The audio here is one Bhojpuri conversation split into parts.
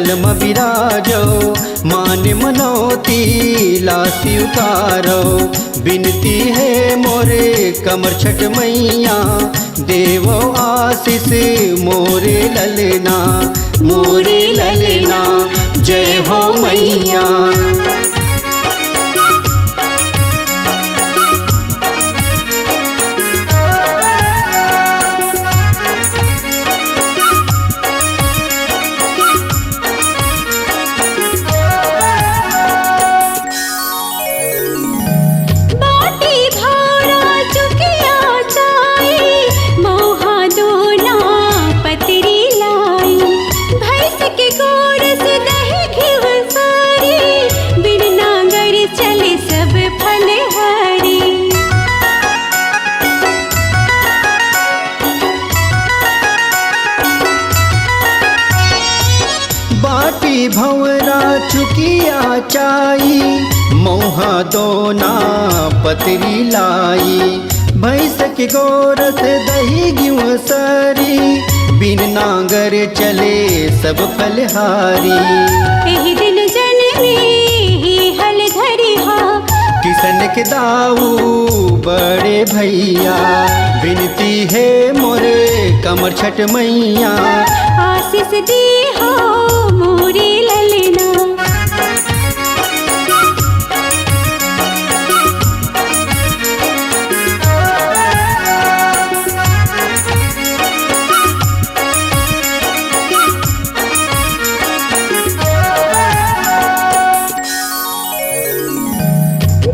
कमल में विराजो मान मनोती लासी उतारो। बिनती है मोरे कमर छठ मैया देवो आशीष मोरे ललना मोरे ललना। जय हो मैया। बाटी भंवरा चुकिया चाई मोहा दोना पतरी लाई। भैंस के गोरस दही गिव सारी बिन नांगर चले सब फलहारी। एही दिन जननी ही हल धरी हा किसन के दाऊ बड़े भैया। बिनती है मोरे कमर छठ मैया आशीष दी हो मोरे ललना।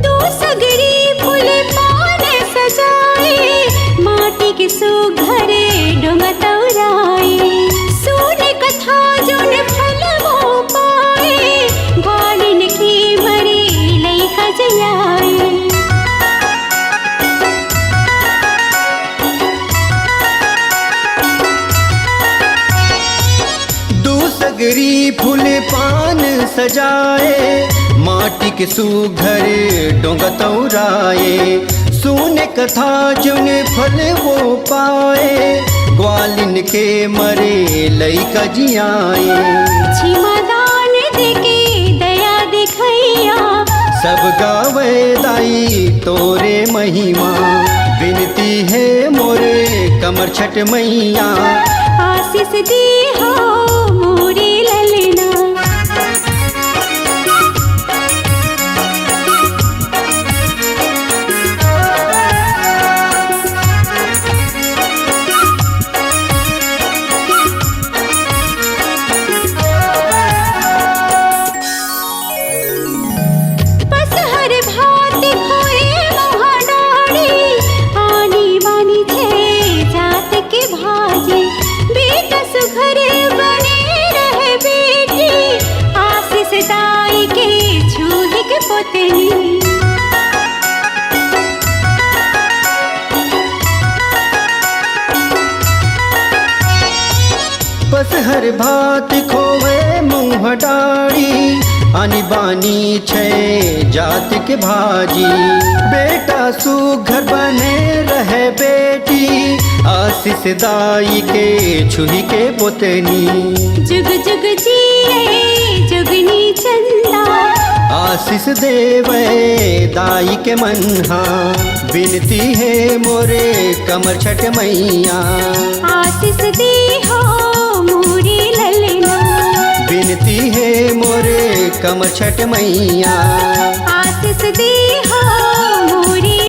दो सगरी फूल पान सजाए माटी के सुघरे डोंगा तौराए। सोने कथा जोन फल वो पाए ग्वालिन की मरी लइका जयाए। दूसगरी फूल पान सजाए माटी के सुघर डोंगा तौराए। सुने कथा जुन फल वो पाए ग्वालिन के मरे लइका जियाए। छिमा दान देके दया दिखैया सब गावे दाई तोरे महिमा। बिनती है मोरे कमर छठ मैया आशीष दी हो मोरे ललना। बस हर भात खोवे मुँह डाड़ी आनी बानी छे जात के भाजी। बेटा सुघर बने रहे बेटी आशीष दाई के छुही के पोतनी। जुग जुग जिए जुगनी चंदा आशीष देवे दाई के मनहा। बिनती है मोरे कमर छठ मैया आशीष दी हो मोरे ललना। बिनती है मोरे कमर छठ मैया।